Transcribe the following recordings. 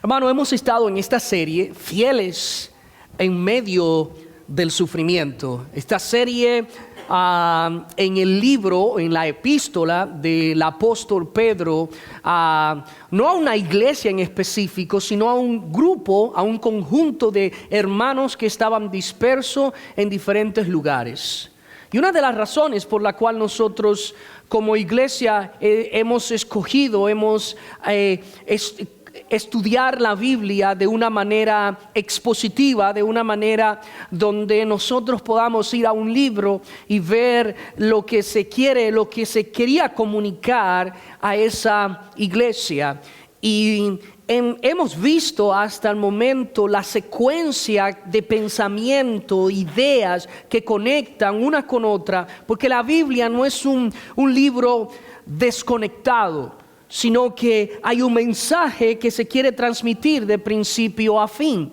Hermano, hemos estado en esta serie fieles en medio del sufrimiento. Esta serie en el libro, en la epístola del apóstol Pedro, no a una iglesia en específico, sino a un grupo, a un conjunto de hermanos que estaban dispersos en diferentes lugares. Y una de las razones por la cual nosotros como iglesia hemos escogido, estudiar la Biblia de una manera expositiva, de una manera donde nosotros podamos ir a un libro y ver lo que se quería comunicar a esa iglesia. Y hemos visto hasta el momento la secuencia de pensamiento, ideas que conectan una con otra, porque la Biblia no es un libro desconectado, sino que hay un mensaje que se quiere transmitir de principio a fin.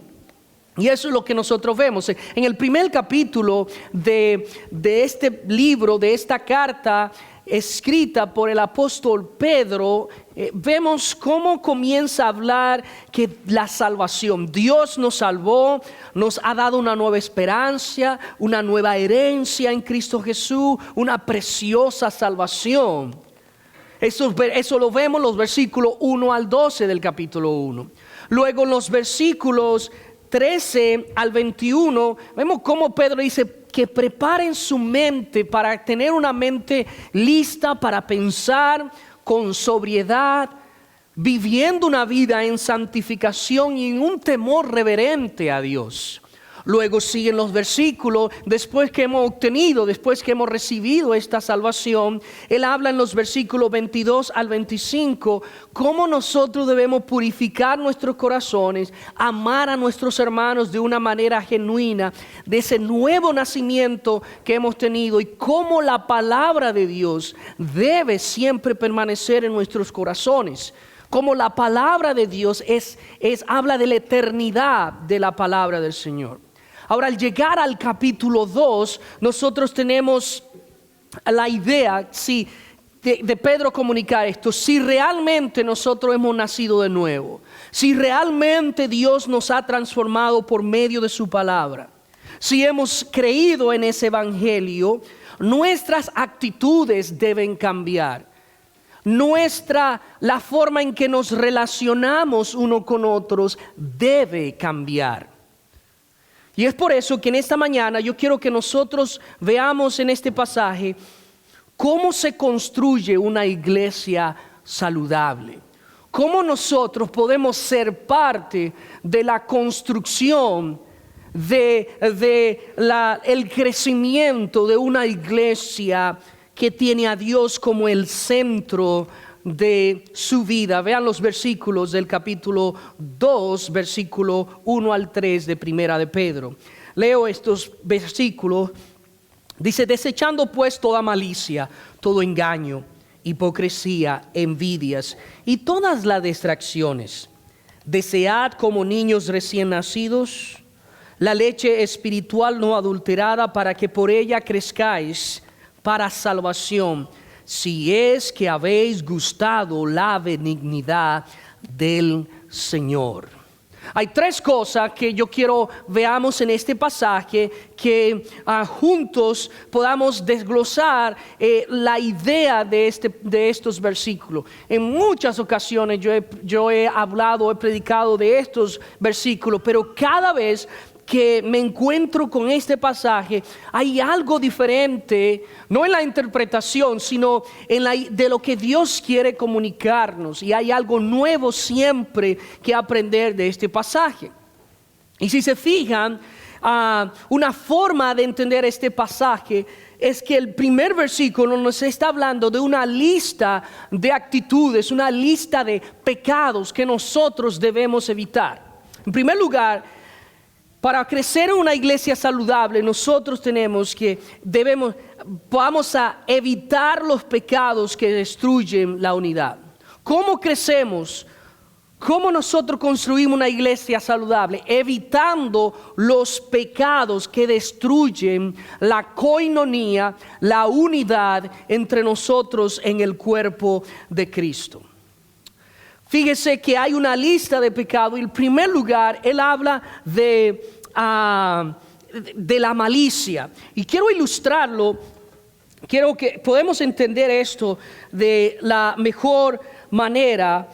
Y eso es lo que nosotros vemos. En el primer capítulo de este libro, de esta carta escrita por el apóstol Pedro, vemos cómo comienza a hablar que la salvación, Dios nos salvó, nos ha dado una nueva esperanza, una nueva herencia en Cristo Jesús, una preciosa salvación. Eso lo vemos en los versículos 1 al 12 del capítulo 1. Luego en los versículos 13 al 21, vemos cómo Pedro dice que preparen su mente para tener una mente lista para pensar con sobriedad, viviendo una vida en santificación y en un temor reverente a Dios. Luego siguen los versículos, después que hemos recibido esta salvación, él habla en los versículos 22 al 25, cómo nosotros debemos purificar nuestros corazones, amar a nuestros hermanos de una manera genuina, de ese nuevo nacimiento que hemos tenido, y cómo la palabra de Dios debe siempre permanecer en nuestros corazones. Como la palabra de Dios habla de la eternidad de la palabra del Señor. Ahora, al llegar al capítulo 2, nosotros tenemos la idea de Pedro comunicar esto. Si realmente nosotros hemos nacido de nuevo, si realmente Dios nos ha transformado por medio de su palabra, si hemos creído en ese evangelio, nuestras actitudes deben cambiar. La forma en que nos relacionamos uno con otros debe cambiar. Y es por eso que en esta mañana yo quiero que nosotros veamos en este pasaje cómo se construye una iglesia saludable. Cómo nosotros podemos ser parte de la construcción el crecimiento de una iglesia que tiene a Dios como el centro de su vida. Vean los versículos del capítulo 2, versículo 1 al 3 de Primera de Pedro. Leo estos versículos. Dice: desechando pues toda malicia, todo engaño, hipocresía, envidias y todas las distracciones, desead como niños recién nacidos la leche espiritual no adulterada, para que por ella crezcáis para salvación, si es que habéis gustado la benignidad del Señor. Hay tres cosas que yo quiero veamos en este pasaje, que juntos podamos desglosar la idea de estos versículos. En muchas ocasiones yo he predicado de estos versículos, pero cada vez que me encuentro con este pasaje, hay algo diferente, no en la interpretación, sino de lo que Dios quiere comunicarnos. Y hay algo nuevo siempre que aprender de este pasaje. Y si se fijan, una forma de entender este pasaje es que el primer versículo nos está hablando de una lista de actitudes, una lista de pecados que nosotros debemos evitar. En primer lugar, para crecer en una iglesia saludable, nosotros vamos a evitar los pecados que destruyen la unidad. ¿Cómo crecemos? ¿Cómo nosotros construimos una iglesia saludable? Evitando los pecados que destruyen la coinonía, la unidad entre nosotros en el cuerpo de Cristo. Fíjese que hay una lista de pecados y en primer lugar él habla de la malicia. Y quiero ilustrarlo, quiero que podemos entender esto de la mejor manera.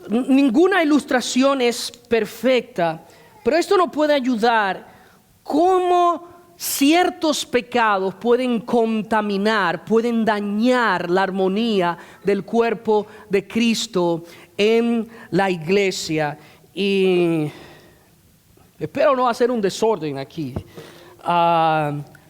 Ninguna ilustración es perfecta, pero esto nos puede ayudar cómo ciertos pecados pueden contaminar, pueden dañar la armonía del cuerpo de Cristo en la iglesia. Y espero no hacer un desorden aquí,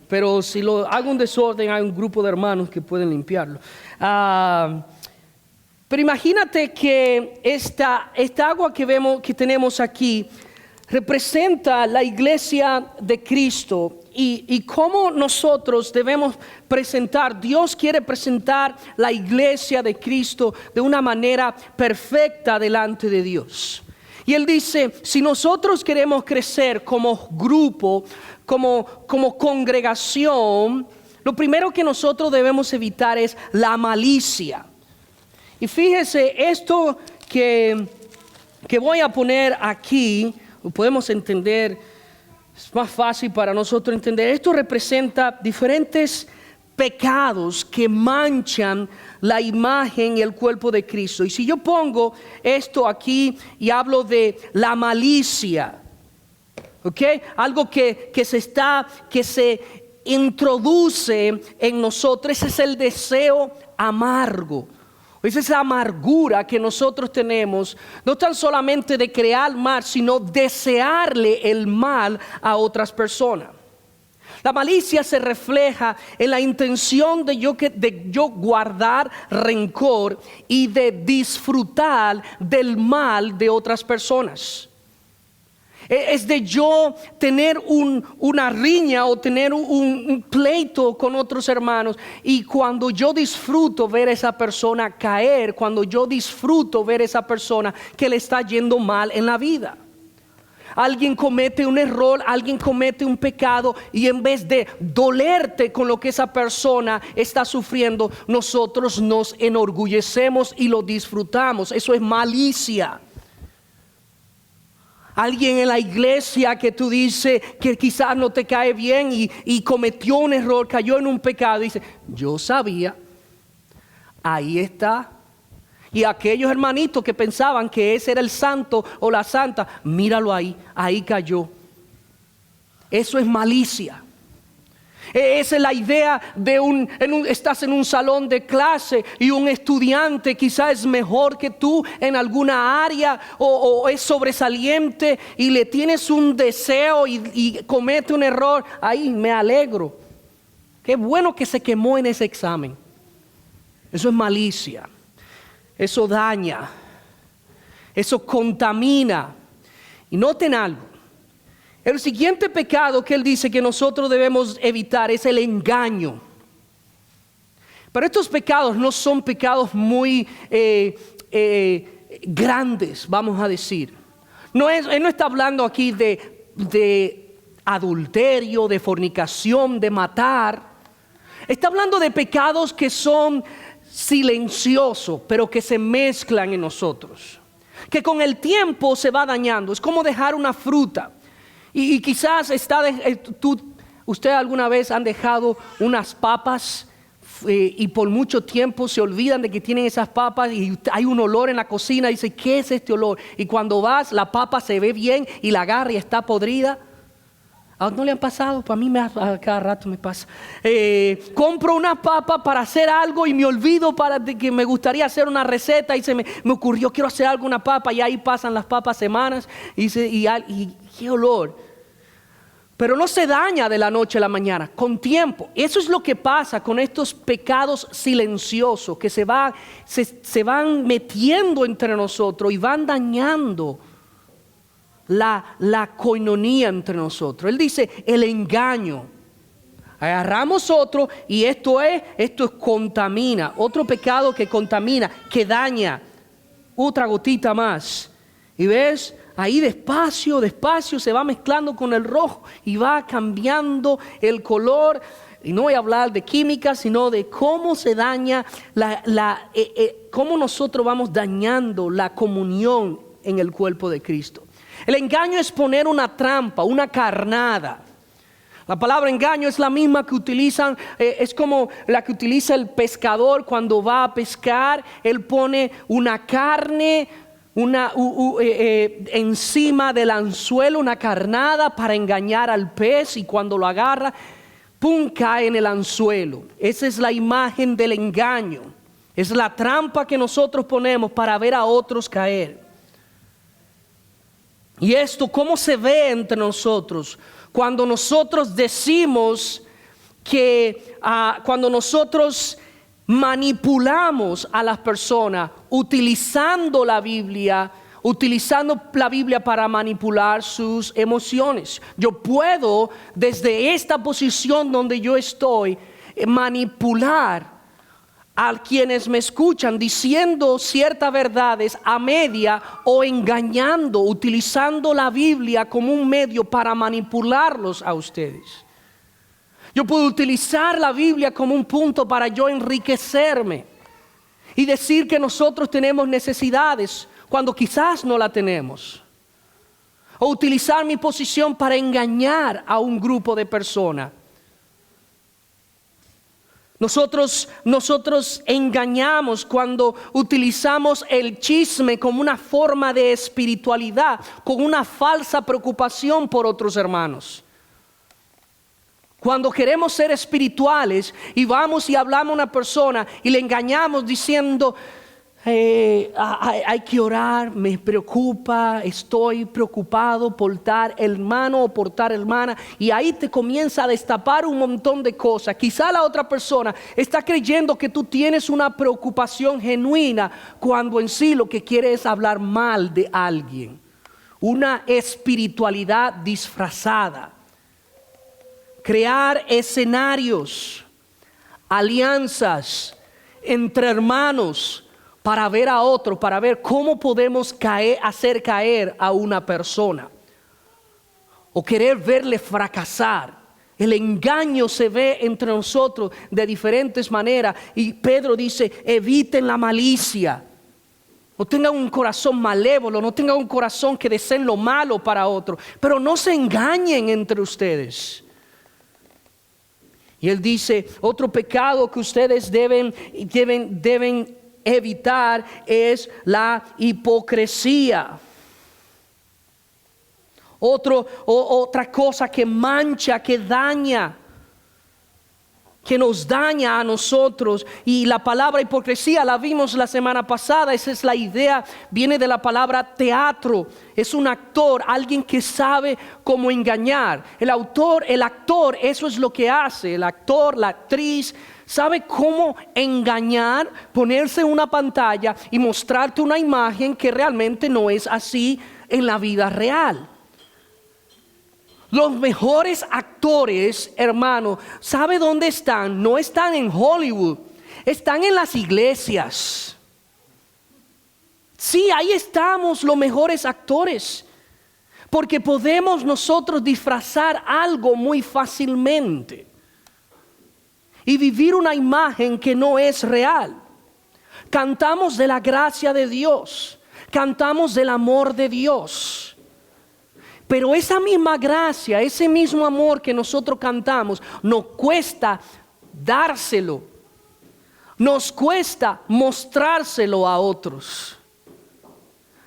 pero si hago un desorden hay un grupo de hermanos que pueden limpiarlo. Pero imagínate que esta agua que tenemos aquí representa la iglesia de Cristo y cómo nosotros debemos presentar. Dios quiere presentar la iglesia de Cristo de una manera perfecta delante de Dios. Y Él dice, si nosotros queremos crecer como grupo, como congregación, lo primero que nosotros debemos evitar es la malicia. Y fíjese, esto que voy a poner aquí, lo podemos entender, es más fácil para nosotros entender. Esto representa diferentes pecados que manchan la imagen y el cuerpo de Cristo. Y si yo pongo esto aquí y hablo de la malicia, ¿ok? Algo que se introduce en nosotros, ese es el deseo amargo. Es esa amargura que nosotros tenemos, no tan solamente de crear mal, sino desearle el mal a otras personas. La malicia se refleja en la intención de yo guardar rencor y de disfrutar del mal de otras personas. Es de yo tener una riña o tener un pleito con otros hermanos, y cuando yo disfruto ver a esa persona caer, cuando yo disfruto ver a esa persona que le está yendo mal en la vida. Alguien comete un error, alguien comete un pecado, y en vez de dolerte con lo que esa persona está sufriendo, nosotros nos enorgullecemos y lo disfrutamos. Eso es malicia. Alguien en la iglesia que tú dices que quizás no te cae bien y cometió un error, cayó en un pecado, y dice, yo sabía, ahí está. Y aquellos hermanitos que pensaban que ese era el santo o la santa, míralo ahí cayó. Eso es malicia. Esa es la idea de estás en un salón de clase y un estudiante quizás es mejor que tú en alguna área o es sobresaliente y le tienes un deseo y comete un error. Ahí me alegro. Qué bueno que se quemó en ese examen. Eso es malicia. Eso daña. Eso contamina. Y noten algo. El siguiente pecado que él dice que nosotros debemos evitar es el engaño. Pero estos pecados no son pecados muy grandes, vamos a decir. Él no está hablando aquí de adulterio, de fornicación, de matar. Está hablando de pecados que son silenciosos, pero que se mezclan en nosotros. Que con el tiempo se va dañando. Es como dejar una fruta. Y quizás usted alguna vez han dejado unas papas y por mucho tiempo se olvidan de que tienen esas papas y hay un olor en la cocina y dice, ¿qué es este olor? Y cuando vas, la papa se ve bien y la agarra y está podrida. ¿No le han pasado? Para mí cada rato me pasa. Compro una papa para hacer algo y me olvido de que me gustaría hacer una receta y me ocurrió, quiero hacer algo, una papa, y ahí pasan las papas semanas y qué olor. Pero no se daña de la noche a la mañana, con tiempo. Eso es lo que pasa con estos pecados silenciosos que se van metiendo entre nosotros y van dañando la coinonía entre nosotros. Él dice el engaño. Agarramos otro y esto contamina. Otro pecado que contamina, que daña. Otra gotita más. Y ves, ahí despacio se va mezclando con el rojo y va cambiando el color. y no voy a hablar de química, sino de cómo se daña, cómo nosotros vamos dañando la comunión en el cuerpo de Cristo. El engaño es poner una trampa, una carnada. La palabra engaño es la misma que utilizan, es como la que utiliza el pescador cuando va a pescar. Él pone una carne encima del anzuelo, una carnada para engañar al pez, y cuando lo agarra, ¡pum!, cae en el anzuelo. Esa es la imagen del engaño. Es la trampa que nosotros ponemos para ver a otros caer. Y esto, ¿cómo se ve entre nosotros? Cuando nosotros decimos que, cuando nosotros manipulamos a las personas utilizando la Biblia para manipular sus emociones. Yo puedo, desde esta posición donde yo estoy, manipular a quienes me escuchan diciendo ciertas verdades a media o engañando, utilizando la Biblia como un medio para manipularlos a ustedes. Yo puedo utilizar la Biblia como un punto para yo enriquecerme y decir que nosotros tenemos necesidades cuando quizás no la tenemos. O utilizar mi posición para engañar a un grupo de personas. Nosotros engañamos cuando utilizamos el chisme como una forma de espiritualidad, con una falsa preocupación por otros hermanos. Cuando queremos ser espirituales y vamos y hablamos a una persona y le engañamos diciendo, hay que orar, me preocupa, estoy preocupado por tal hermano o por tal hermana, y ahí te comienza a destapar un montón de cosas. Quizá la otra persona está creyendo que tú tienes una preocupación genuina, cuando en sí lo que quiere es hablar mal de alguien. Una espiritualidad disfrazada. Crear escenarios, alianzas entre hermanos, para ver a otro, para ver cómo podemos hacer caer a una persona. O querer verle fracasar. El engaño se ve entre nosotros de diferentes maneras. Y Pedro dice, eviten la malicia. No tengan un corazón malévolo, no tengan un corazón que deseen lo malo para otro. Pero no se engañen entre ustedes. Y él dice, otro pecado que ustedes deben evitar es la hipocresía. Otra cosa que mancha, que daña, que nos daña a nosotros. Y la palabra hipocresía la vimos la semana pasada. Esa es la idea, viene de la palabra teatro. Es un actor, alguien que sabe cómo engañar. El actor, eso es lo que hace. El actor, la actriz, sabe cómo engañar, ponerse en una pantalla y mostrarte una imagen que realmente no es así en la vida real. Los mejores actores, hermano, ¿sabe dónde están? No están en Hollywood, están en las iglesias. Sí, ahí estamos los mejores actores, porque podemos nosotros disfrazar algo muy fácilmente y vivir una imagen que no es real. Cantamos de la gracia de Dios, cantamos del amor de Dios. Pero esa misma gracia, ese mismo amor que nosotros cantamos, nos cuesta dárselo. Nos cuesta mostrárselo a otros.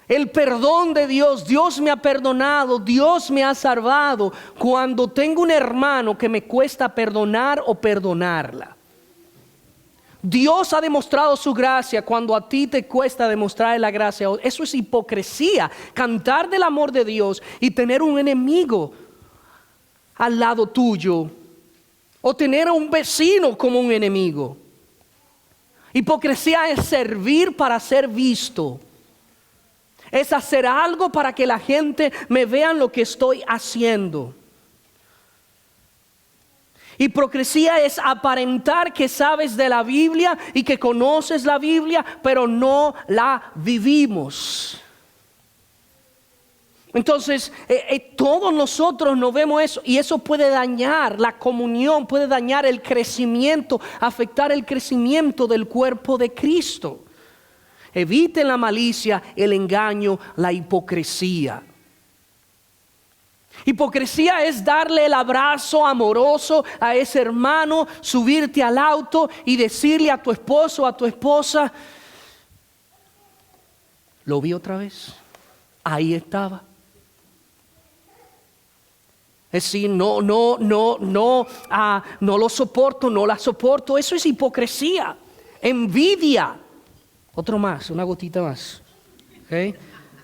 El perdón de Dios, Dios me ha perdonado, Dios me ha salvado. Cuando tengo un hermano que me cuesta perdonar o perdonarla. Dios ha demostrado su gracia cuando a ti te cuesta demostrar la gracia. Eso es hipocresía, cantar del amor de Dios y tener un enemigo al lado tuyo, o tener a un vecino como un enemigo. Hipocresía es servir para ser visto. Es hacer algo para que la gente me vea lo que estoy haciendo. Hipocresía es aparentar que sabes de la Biblia y que conoces la Biblia, pero no la vivimos. Entonces, todos nosotros nos vemos eso, y eso puede dañar la comunión, puede dañar el crecimiento, afectar el crecimiento del cuerpo de Cristo. Eviten la malicia, el engaño, la hipocresía. Hipocresía es darle el abrazo amoroso a ese hermano, subirte al auto y decirle a tu esposo o a tu esposa: lo vi otra vez, ahí estaba. Es decir, no lo soporto, no la soporto. Eso es hipocresía. Envidia. Otro más, una gotita más. ¿Okay?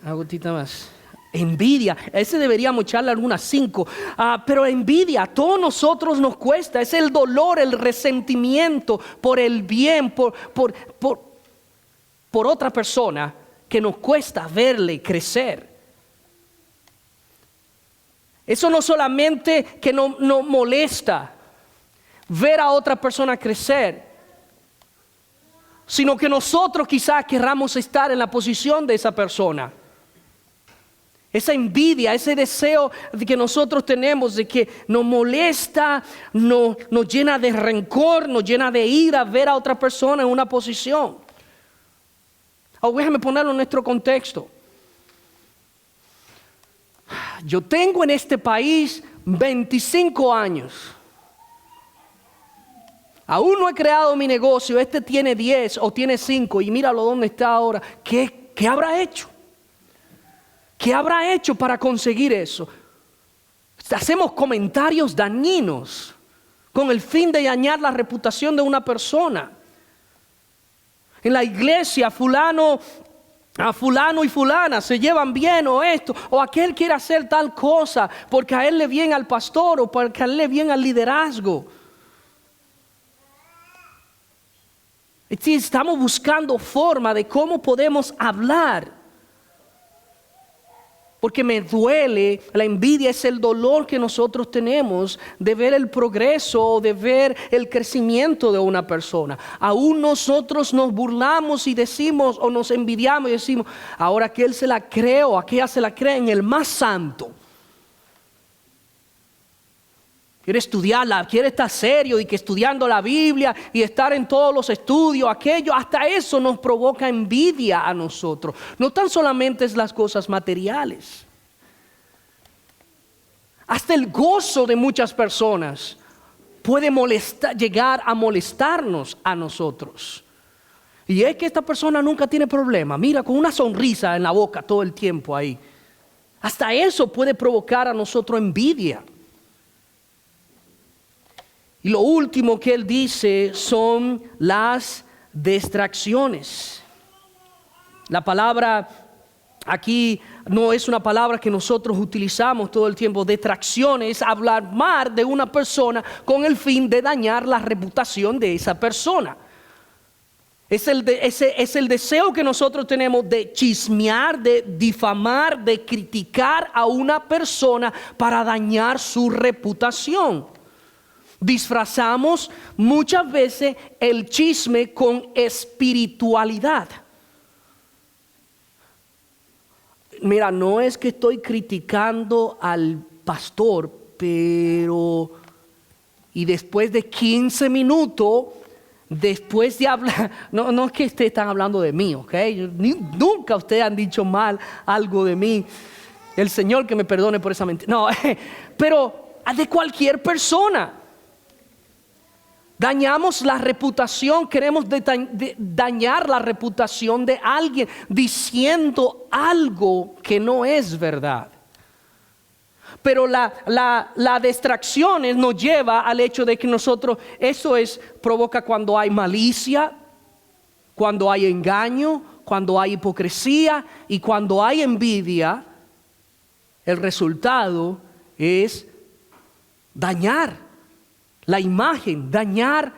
Una gotita más. Envidia, ese deberíamos echarle algunas 5. Pero envidia, a todos nosotros nos cuesta. Es el dolor, el resentimiento por el bien, por otra persona, que nos cuesta verle crecer. Eso no solamente que nos molesta ver a otra persona crecer, sino que nosotros quizás querramos estar en la posición de esa persona. Esa envidia, ese deseo que nosotros tenemos de que nos molesta, nos llena de rencor, nos llena de ira ver a otra persona en una posición. Déjame ponerlo en nuestro contexto. Yo tengo en este país 25 años. Aún no he creado mi negocio. Este tiene 10 o tiene 5 y míralo dónde está ahora. ¿Qué habrá hecho? ¿Qué habrá hecho para conseguir eso? Hacemos comentarios dañinos con el fin de dañar la reputación de una persona. En la iglesia, fulano y fulana se llevan bien, o esto, o aquel quiere hacer tal cosa porque a él le viene al pastor o porque a él le viene al liderazgo. Estamos buscando forma de cómo podemos hablar. Porque me duele, la envidia es el dolor que nosotros tenemos de ver el progreso o de ver el crecimiento de una persona. Aún nosotros nos burlamos y decimos, o nos envidiamos y decimos: ahora que él se la cree o aquella se la cree en el más santo. Quiere estudiarla, quiere estar serio y que estudiando la Biblia y estar en todos los estudios, aquello, hasta eso nos provoca envidia a nosotros. No tan solamente es las cosas materiales. Hasta el gozo de muchas personas puede llegar a molestarnos a nosotros. Y es que esta persona nunca tiene problema. Mira, con una sonrisa en la boca todo el tiempo ahí. Hasta eso puede provocar a nosotros envidia. Y lo último que él dice son las distracciones. La palabra aquí no es una palabra que nosotros utilizamos todo el tiempo. Distracciones es hablar mal de una persona con el fin de dañar la reputación de esa persona. Es el deseo que nosotros tenemos de chismear, de difamar, de criticar a una persona para dañar su reputación. Disfrazamos muchas veces el chisme con espiritualidad. Mira, no es que estoy criticando al pastor, pero... Y después de 15 minutos, después de hablar... No es que ustedes están hablando de mí, ¿ok? Nunca ustedes han dicho mal algo de mí. El Señor que me perdone por esa mentira. No, pero de cualquier persona. Dañamos la reputación, queremos dañar la reputación de alguien diciendo algo que no es verdad. Pero la distracción nos lleva al hecho de que nosotros, provoca cuando hay malicia, cuando hay engaño, cuando hay hipocresía y cuando hay envidia. El resultado es dañar la imagen, dañar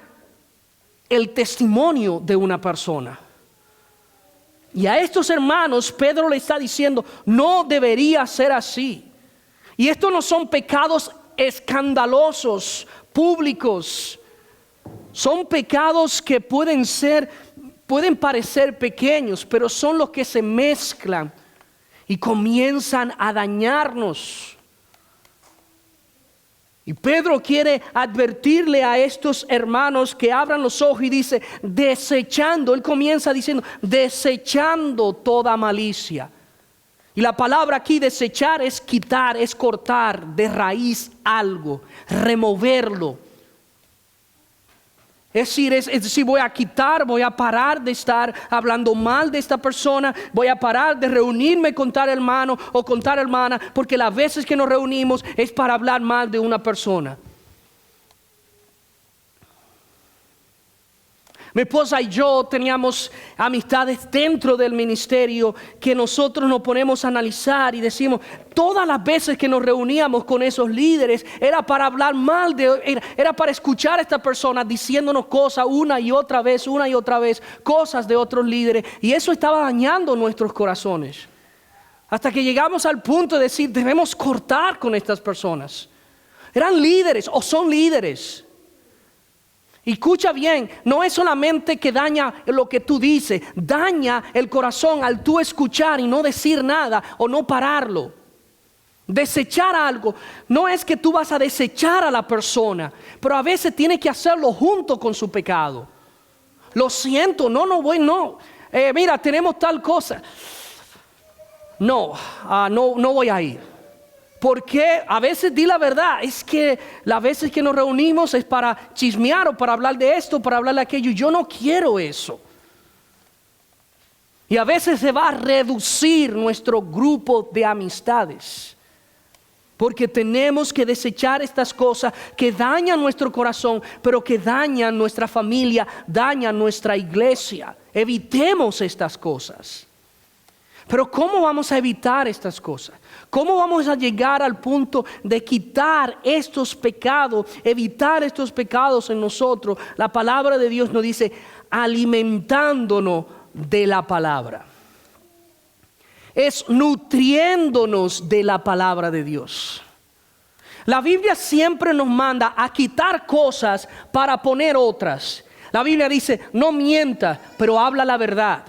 el testimonio de una persona. Y a estos hermanos Pedro le está diciendo: no debería ser así. Y estos no son pecados escandalosos, públicos. Son pecados que pueden parecer pequeños, pero son los que se mezclan y comienzan a dañarnos. Y Pedro quiere advertirle a estos hermanos que abran los ojos y dice, desechando, él comienza diciendo, desechando toda malicia. Y la palabra aquí desechar es quitar, es cortar de raíz algo, removerlo. Es decir, voy a quitar, voy a parar de estar hablando mal de esta persona, voy a parar de reunirme con tal hermano o con tal hermana, porque las veces que nos reunimos es para hablar mal de una persona. Mi esposa y yo teníamos amistades dentro del ministerio que nosotros nos ponemos a analizar y decimos, todas las veces que nos reuníamos con esos líderes era para hablar mal era para escuchar a esta persona diciéndonos cosas una y otra vez, cosas de otros líderes, y eso estaba dañando nuestros corazones. Hasta que llegamos al punto de decir, debemos cortar con estas personas. Eran líderes o son líderes. Y escucha bien, no es solamente que daña lo que tú dices, daña el corazón al tú escuchar y no decir nada o no pararlo. Desechar algo, no es que tú vas a desechar a la persona, pero a veces tienes que hacerlo junto con su pecado. Lo siento, no voy. Mira, tenemos tal cosa. No voy a ir. Porque a veces di la verdad, es que las veces que nos reunimos es para chismear o para hablar de esto, para hablar de aquello. Yo no quiero eso. Y a veces se va a reducir nuestro grupo de amistades. Porque tenemos que desechar estas cosas que dañan nuestro corazón, pero que dañan nuestra familia, dañan nuestra iglesia. Evitemos estas cosas. Pero ¿cómo vamos a evitar estas cosas? ¿Cómo vamos a llegar al punto de quitar estos pecados, evitar estos pecados en nosotros? La palabra de Dios nos dice, alimentándonos de la palabra. Es nutriéndonos de la palabra de Dios. La Biblia siempre nos manda a quitar cosas para poner otras. La Biblia dice, no mientas, pero habla la verdad.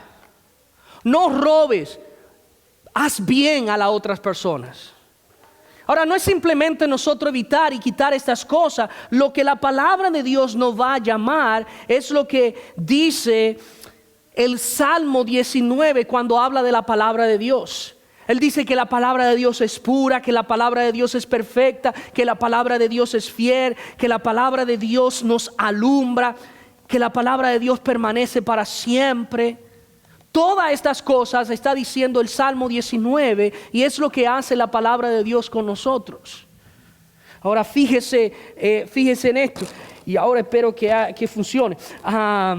No robes, haz bien a las otras personas. Ahora, no es simplemente nosotros evitar y quitar estas cosas. Lo que la palabra de Dios nos va a llamar es lo que dice el Salmo 19 cuando habla de la palabra de Dios. Él dice que la palabra de Dios es pura, que la palabra de Dios es perfecta, que la palabra de Dios es fiel, que la palabra de Dios nos alumbra, que la palabra de Dios permanece para siempre. Todas estas cosas está diciendo el Salmo 19 y es lo que hace la palabra de Dios con nosotros. Ahora fíjese en esto y ahora espero que funcione. A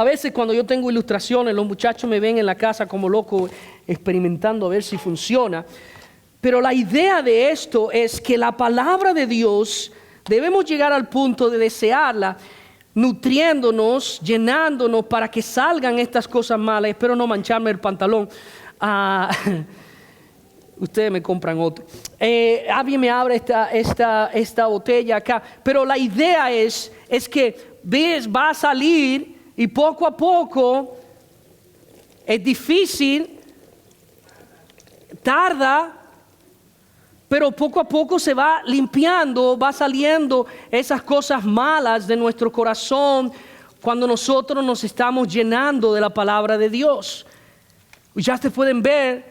veces cuando yo tengo ilustraciones, los muchachos me ven en la casa como loco experimentando a ver si funciona. Pero la idea de esto es que la palabra de Dios debemos llegar al punto de desearla, nutriéndonos, llenándonos para que salgan estas cosas malas. Espero no mancharme el pantalón. Ustedes me compran otro. Alguien me abre esta botella acá. Pero la idea es que va a salir y poco a poco es difícil, tarda, pero poco a poco se va limpiando, va saliendo esas cosas malas de nuestro corazón cuando nosotros nos estamos llenando de la palabra de Dios. Ya se pueden ver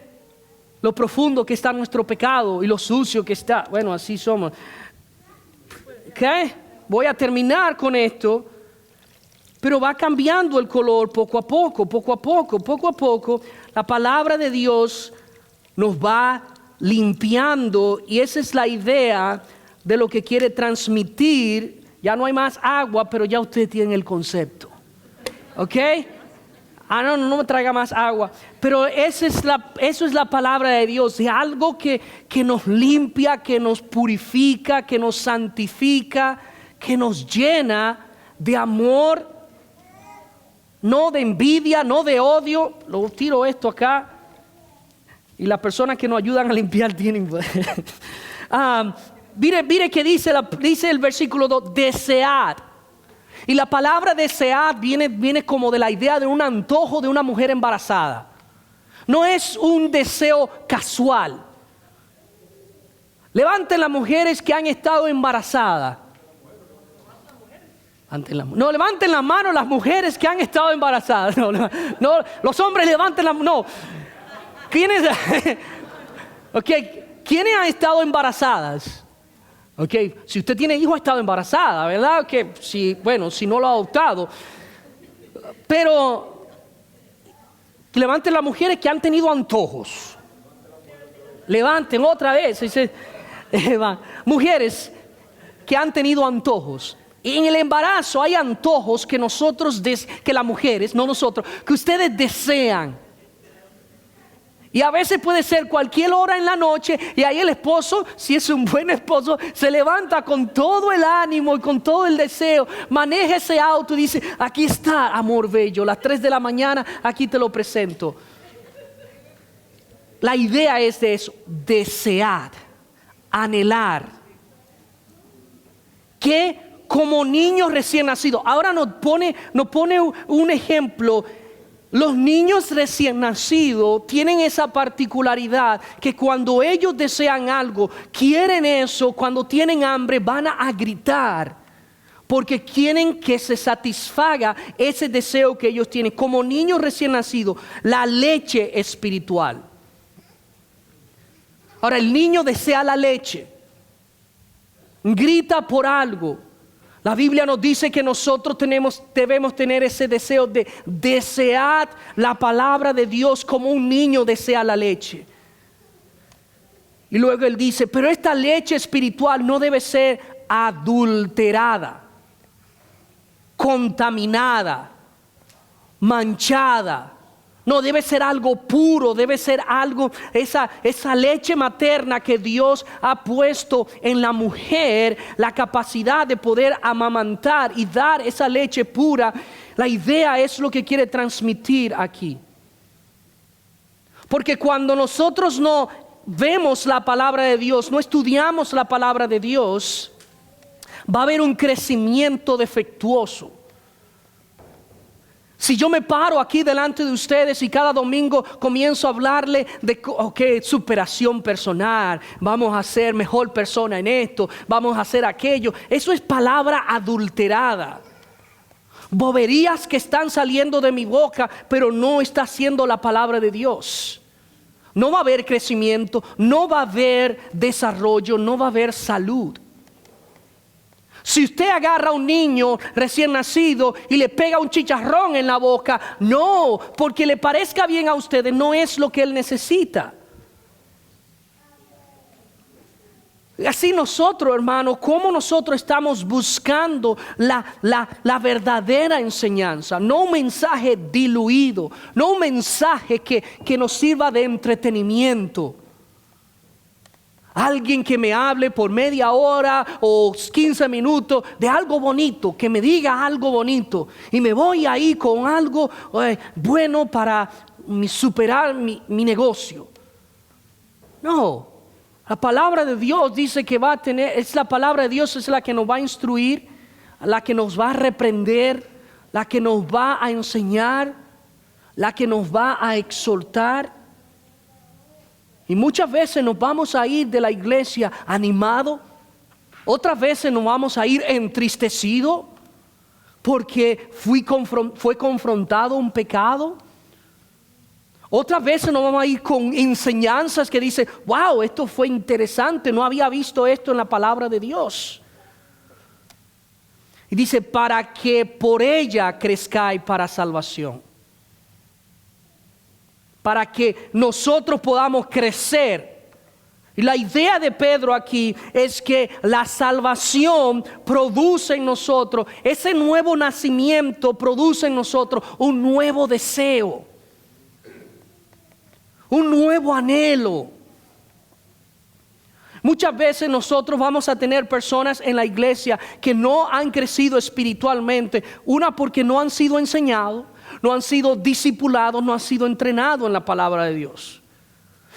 lo profundo que está nuestro pecado y lo sucio que está. Bueno, así somos. ¿Qué? Voy a terminar con esto, pero va cambiando el color poco a poco. La palabra de Dios nos va limpiando y esa es la idea de lo que quiere transmitir. Ya no hay más agua, pero ya ustedes tienen el concepto. ¿Ok? No me traiga más agua. Pero eso es la palabra de Dios, de algo que nos limpia, que nos purifica, que nos santifica, que nos llena de amor, no de envidia, no de odio. Lo tiro esto acá. Y las personas que nos ayudan a limpiar tienen... mire que dice el versículo 2, desear. Y la palabra desear viene como de la idea de un antojo de una mujer embarazada. No es un deseo casual. Levanten las mujeres que han estado embarazadas. No, levanten la mano las mujeres que han estado embarazadas. No, los hombres levanten la mano. No. ¿Quiénes han estado embarazadas? Si usted tiene hijos, ha estado embarazada, ¿verdad? Si no lo ha adoptado. Pero levanten las mujeres que han tenido antojos. Levanten otra vez. Mujeres que han tenido antojos. Y en el embarazo hay antojos que que las mujeres, no nosotros, que ustedes desean. Y a veces puede ser cualquier hora en la noche, y ahí el esposo, si es un buen esposo, se levanta con todo el ánimo y con todo el deseo, maneja ese auto y dice: aquí está, amor bello, las 3 de la mañana, aquí te lo presento. La idea es de eso: desear, anhelar. Que como niños recién nacidos. Ahora nos pone un ejemplo. Los niños recién nacidos tienen esa particularidad que cuando ellos desean algo, quieren eso, cuando tienen hambre van a gritar, porque quieren que se satisfaga ese deseo que ellos tienen. Como niños recién nacidos, la leche espiritual. Ahora el niño desea la leche, grita por algo. La Biblia nos dice que nosotros debemos tener ese deseo de desear la palabra de Dios como un niño desea la leche. Y luego él dice: pero esta leche espiritual no debe ser adulterada, contaminada, manchada. No, debe ser algo puro, debe ser algo, esa leche materna que Dios ha puesto en la mujer, la capacidad de poder amamantar y dar esa leche pura. La idea es lo que quiere transmitir aquí. Porque cuando nosotros no vemos la palabra de Dios, no estudiamos la palabra de Dios, va a haber un crecimiento defectuoso. Si yo me paro aquí delante de ustedes y cada domingo comienzo a hablarle de superación personal, vamos a ser mejor persona en esto, vamos a hacer aquello, eso es palabra adulterada. Boberías que están saliendo de mi boca, pero no está siendo la palabra de Dios. No va a haber crecimiento, no va a haber desarrollo, no va a haber salud. Si usted agarra a un niño recién nacido y le pega un chicharrón en la boca, no, porque le parezca bien a ustedes, no es lo que él necesita. Así nosotros, hermanos, ¿cómo nosotros estamos buscando la verdadera enseñanza? No un mensaje diluido, no un mensaje que nos sirva de entretenimiento. Alguien que me hable por media hora o 15 minutos de algo bonito, que me diga algo bonito y me voy ahí con algo bueno para superar mi negocio. No, la palabra de Dios dice que va a tener, es la palabra de Dios, es la que nos va a instruir, la que nos va a reprender, la que nos va a enseñar, la que nos va a exhortar. Y muchas veces nos vamos a ir de la iglesia animado, otras veces nos vamos a ir entristecido porque fue confrontado un pecado. Otras veces nos vamos a ir con enseñanzas que dicen: wow, esto fue interesante, no había visto esto en la palabra de Dios. Y dice: para que por ella crezcáis para salvación. Para que nosotros podamos crecer. Y la idea de Pedro aquí es que la salvación produce en nosotros, ese nuevo nacimiento produce en nosotros un nuevo deseo, un nuevo anhelo. Muchas veces nosotros vamos a tener personas en la iglesia que no han crecido espiritualmente, una porque no han sido enseñados, no han sido discipulados, no han sido entrenados en la palabra de Dios.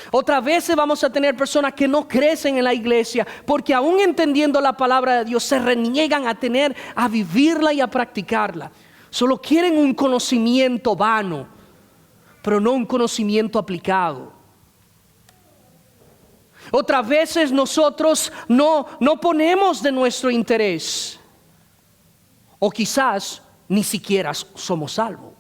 Otras veces vamos a tener personas que no crecen en la iglesia porque aún entendiendo la palabra de Dios se reniegan a vivirla y a practicarla. Solo quieren un conocimiento vano. pero no un conocimiento aplicado. Otras veces nosotros no ponemos de nuestro interés, o quizás ni siquiera somos salvos.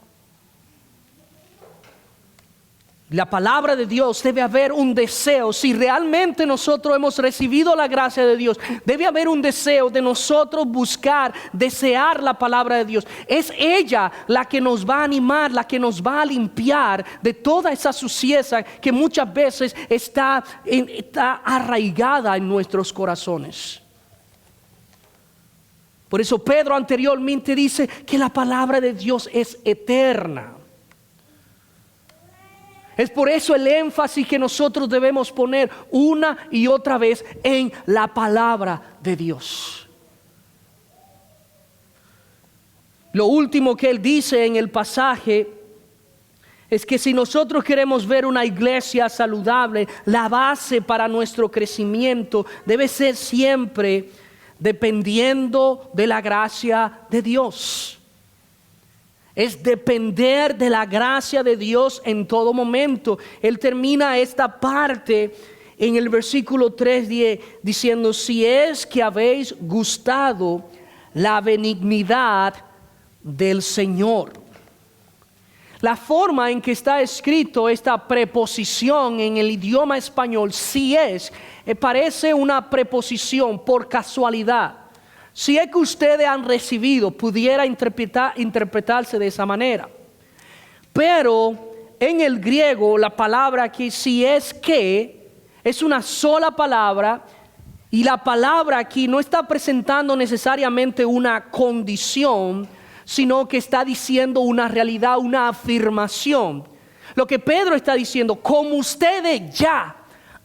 La palabra de Dios, debe haber un deseo. Si realmente nosotros hemos recibido la gracia de Dios, debe haber un deseo de nosotros buscar, desear la palabra de Dios. Es ella la que nos va a animar, la que nos va a limpiar de toda esa suciedad que muchas veces está arraigada en nuestros corazones. Por eso Pedro anteriormente dice que la palabra de Dios es eterna. Es por eso el énfasis que nosotros debemos poner una y otra vez en la palabra de Dios. Lo último que él dice en el pasaje es que si nosotros queremos ver una iglesia saludable, la base para nuestro crecimiento debe ser siempre dependiendo de la gracia de Dios. Es depender de la gracia de Dios en todo momento. Él termina esta parte en el versículo 3 diciendo: si es que habéis gustado la benignidad del Señor. La forma en que está escrito esta preposición en el idioma español, si es, parece una preposición por casualidad. Si es que ustedes han recibido, pudiera interpretarse de esa manera. Pero en el griego la palabra aquí, si es que, es una sola palabra. Y la palabra aquí no está presentando necesariamente una condición, sino que está diciendo una realidad, una afirmación. Lo que Pedro está diciendo: como ustedes ya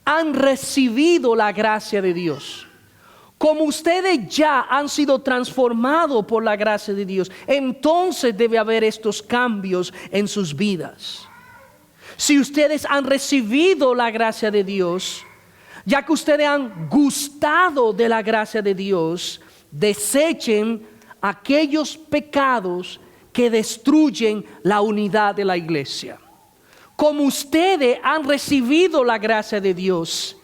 han recibido la gracia de Dios, como ustedes ya han sido transformados por la gracia de Dios, entonces debe haber estos cambios en sus vidas. Si ustedes han recibido la gracia de Dios, ya que ustedes han gustado de la gracia de Dios, desechen aquellos pecados que destruyen la unidad de la iglesia. Como ustedes han recibido la gracia de Dios,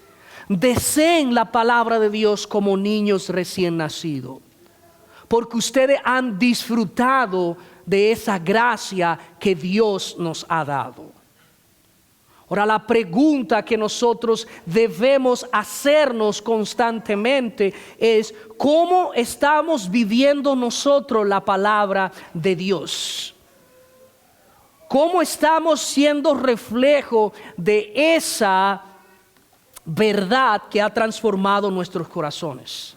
deseen la palabra de Dios como niños recién nacidos, porque ustedes han disfrutado de esa gracia que Dios nos ha dado. Ahora, la pregunta que nosotros debemos hacernos constantemente es: ¿cómo estamos viviendo nosotros la palabra de Dios? ¿Cómo estamos siendo reflejo de esa verdad que ha transformado nuestros corazones?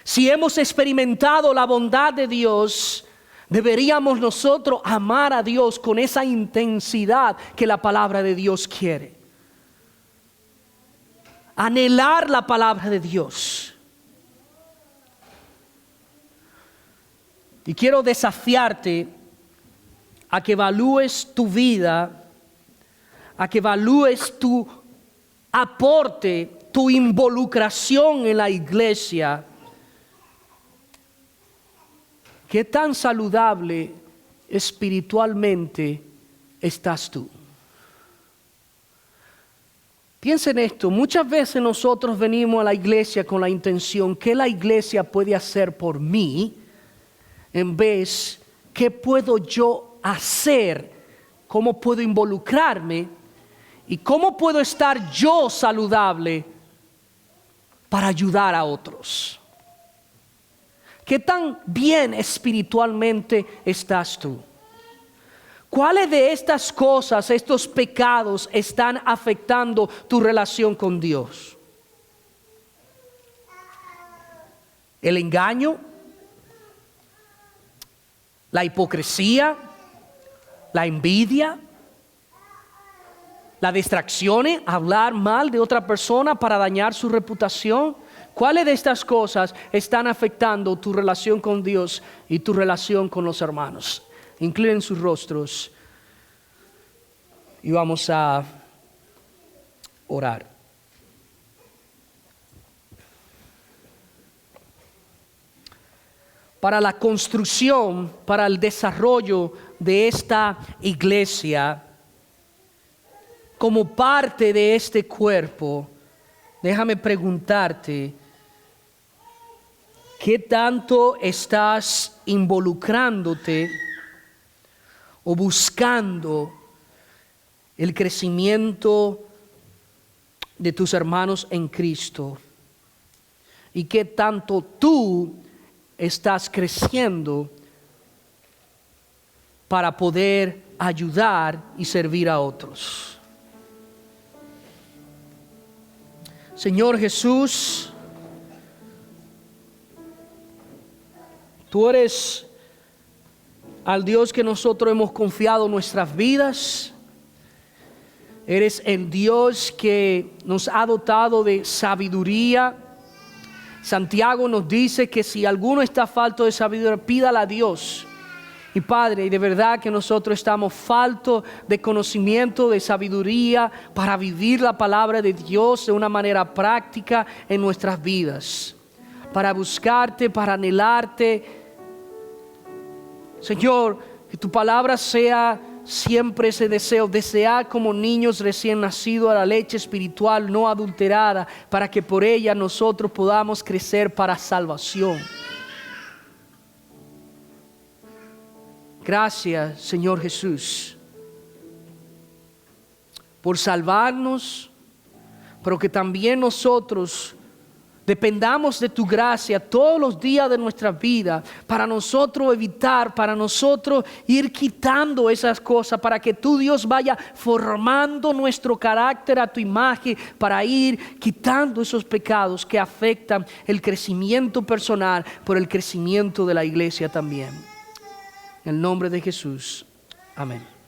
Si hemos experimentado la bondad de Dios, deberíamos nosotros amar a Dios con esa intensidad que la palabra de Dios quiere. Anhelar la palabra de Dios. Y quiero desafiarte a que evalúes tu vida, a que evalúes tu aporte, tu involucración en la iglesia. ¿Qué tan saludable espiritualmente estás tú? Piensa en esto. Muchas veces nosotros venimos a la iglesia con la intención: ¿qué la iglesia puede hacer por mí? En vez, ¿qué puedo yo hacer? ¿Cómo puedo involucrarme? ¿Y cómo puedo estar yo saludable para ayudar a otros? ¿Qué tan bien espiritualmente estás tú? ¿Cuáles de estas cosas, estos pecados, están afectando tu relación con Dios? ¿El engaño? ¿La hipocresía? ¿La envidia? ¿La distracción? ¿Hablar mal de otra persona para dañar su reputación? ¿Cuáles de estas cosas están afectando tu relación con Dios y tu relación con los hermanos? Inclinen sus rostros y vamos a orar. para la construcción, para el desarrollo de esta iglesia, como parte de este cuerpo, déjame preguntarte, ¿qué tanto estás involucrándote o buscando el crecimiento de tus hermanos en Cristo? ¿Y qué tanto tú estás creciendo para poder ayudar y servir a otros? Señor Jesús, tú eres al Dios que nosotros hemos confiado nuestras vidas. Eres el Dios que nos ha dotado de sabiduría. Santiago nos dice que si alguno está falto de sabiduría, pídala a Dios. Y Padre, de verdad que nosotros estamos faltos de conocimiento, de sabiduría para vivir la palabra de Dios de una manera práctica en nuestras vidas. Para buscarte, para anhelarte. Señor, que tu palabra sea siempre ese deseo, desear como niños recién nacidos a la leche espiritual no adulterada, para que por ella nosotros podamos crecer para salvación. Gracias, Señor Jesús, por salvarnos, pero que también nosotros dependamos de tu gracia todos los días de nuestra vida, para nosotros evitar, para nosotros ir quitando esas cosas, para que tu Dios vaya formando nuestro carácter a tu imagen, para ir quitando esos pecados que afectan el crecimiento personal, por el crecimiento de la iglesia también. En el nombre de Jesús. Amén.